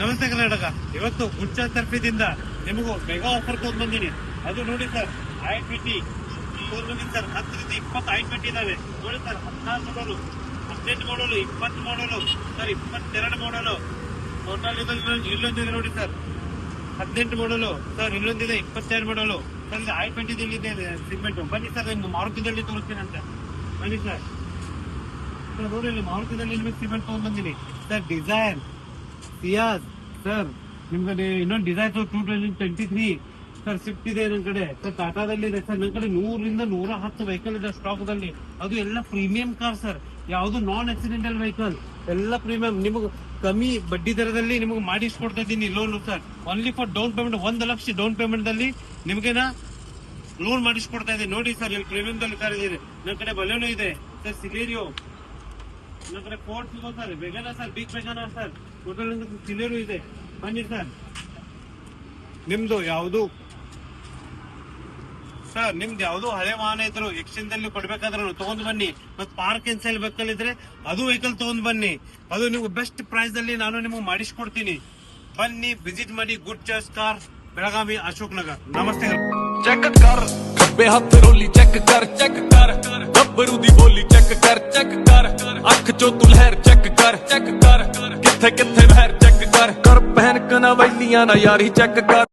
ನಮಸ್ತೆ ಕರ್ನಾಟಕ. ಇವತ್ತು ಗುಡ್ಚ ತರ್ಫಿದಿಂದ ನಿಮಗೂ ಮೆಗಾ ಆಫರ್ ತಗೊಂಡ್ ಬಂದಿನಿ. ಅದು ನೋಡಿ ಸರ್, I20 ತಗೊಂಡ್ ಬಂದಿನಿ ಸರ್. 10ರಿಂದ 20 I20 ಇದಾವೆ ನೋಡಿ ಸರ್. 14 ಮಾಡಲು, 18 ಮಾಡಲು, 20 ಮಾಡಲು ಸರ್, 22 ಮಾಡಲು. ಟೋಟಲ್ ಇಲ್ಲೊಂದಿದೆ ನೋಡಿ ಸರ್, 18 ಮಾಡಲು ಸರ್, ಇಲ್ಲೊಂದಿದೆ 22 ಮಾಡಲು ಸರ್. ಇದು I20 ಇದೆ ಸಿಗ್ಮೆಂಟ್. ಬನ್ನಿ ಸರ್, ನಿಮ್ಗೆ ಮಾರುತಿದಲ್ಲಿ ತೋರಿಸ್ತೀನಿ ಅಂತ. ಬನ್ನಿ ಸರ್. ನೋಡಿ, ಇಲ್ಲಿ ಮಾರುತಿದಲ್ಲಿ ನಿಮಗೆ ಸಿಮೆಂಟ್ ತಗೊಂಡ್ ಬಂದಿನಿ ಸರ್. ಡಿಸೈರ್, ಸಿಯಾಜ್ ಸರ್, ನಿಮ್ಗೆ ಇನ್ನೊಂದು ಡಿಸೈರ್ 2023 ಸರ್ ಸ್ವಿಫ್ಟ್ ಇದೆ ನನ್ ಕಡೆ ಸರ್. ಟಾಟಾದಲ್ಲಿ ಇದೆ ಸರ್ ನನ್ ಕಡೆ. 100ರಿಂದ 110 ವೆಹಿಕಲ್ ಇದೆ ಸ್ಟಾಕ್ ದಲ್ಲಿ. ಅದು ಎಲ್ಲ ಪ್ರೀಮಿಯಂ ಕಾರ್ ಸರ್, ಯಾವುದು ನಾನ್ ಆಕ್ಸಿಡೆಂಟಲ್ ವೆಹಿಕಲ್, ಎಲ್ಲ ಪ್ರೀಮಿಯಂ. ನಿಮಗೆ ಕಮ್ಮಿ ಬಡ್ಡಿ ದರದಲ್ಲಿ ನಿಮಗೆ ಮಾಡಿಸ್ಕೊಡ್ತಾ ಇದ್ದೀನಿ loan sir. Only for down payment 1 lakh down payment ದಲ್ಲಿ ನಿಮ್ಗೆನ ಲೋನ್ ಮಾಡಿಸ್ಕೊಡ್ತಾ ಇದೆ. ನೋಡಿ ಸರ್, ಇಲ್ಲಿ ಪ್ರೀಮಿಯಂ ದಲ್ಲಿ ಕಾರ್ ಇದೆ ನನ್ನ ಕಡೆ. ಬಲೆನೋ ಇದೆ ಸರ್, ಸಿಲೇರಿಯೋ ನನ್ನ ಕಡೆ. ಫೋರ್ಡ್ ಸಿಗೋ ಸರ್, ವೆಗನ ಸರ್, ಬಿಗ್ ವೆಗನ ಸರ್, ಟೋಟಲ್ ಸಿಲೇರು ಇದೆ. ಬನ್ನಿ ಸರ್. ನಿಮ್ದು ಯಾವುದು ಸರ್, ನಿಮ್ದು ಯಾವ್ದು ಹಳೆ ವಾಹನ ಇದ್ರು ಎಕ್ಸ್ಚೇಂಜ್ ಅಲ್ಲಿ ಕೊಡ್ಬೇಕಾದ್ರೂ ತಗೊಂಡ್ ಬನ್ನಿ. ಮತ್ ಪಾರ್ಕ್ ಅಂಡ್ ಸೇಲ್ ವೆಹಿಕಲ್ ಇದ್ರೆ ಅದು ವೆಹಿಕಲ್ ತಗೊಂಡ್ ಬನ್ನಿ. ಅದು ನಿಮ್ಗೆ ಬೆಸ್ಟ್ ಪ್ರೈಸ್ ಅಲ್ಲಿ ನಾನು ನಿಮ್ಗೆ ಮಾಡಿಸ್ಕೊಡ್ತೀನಿ. ಬನ್ನಿ, ವಿಸಿಟ್ ಮಾಡಿ. Good choice car, Belagavi, Ashok Nagar. ನಮಸ್ತೆ. चेक कर खब्बे हथ रोली चेक कर गब्बरू दी बोली चेक कर अख चो तू लहर चेक कर किथे किथे लहर चेक कर पहन कना वैलियां ना यारी चेक कर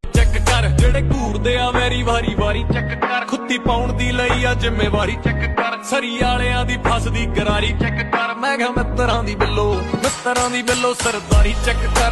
जेड़े घूरदे आ मेरी वारी वारी चेक कर खुत्ती पाउण दी लई आ जिम्मेवारी चेक कर सरी आलियां दी फसदी गरारी चेक कर मैं क्या मित्तरां दी बिल्लो सरदारी चेक कर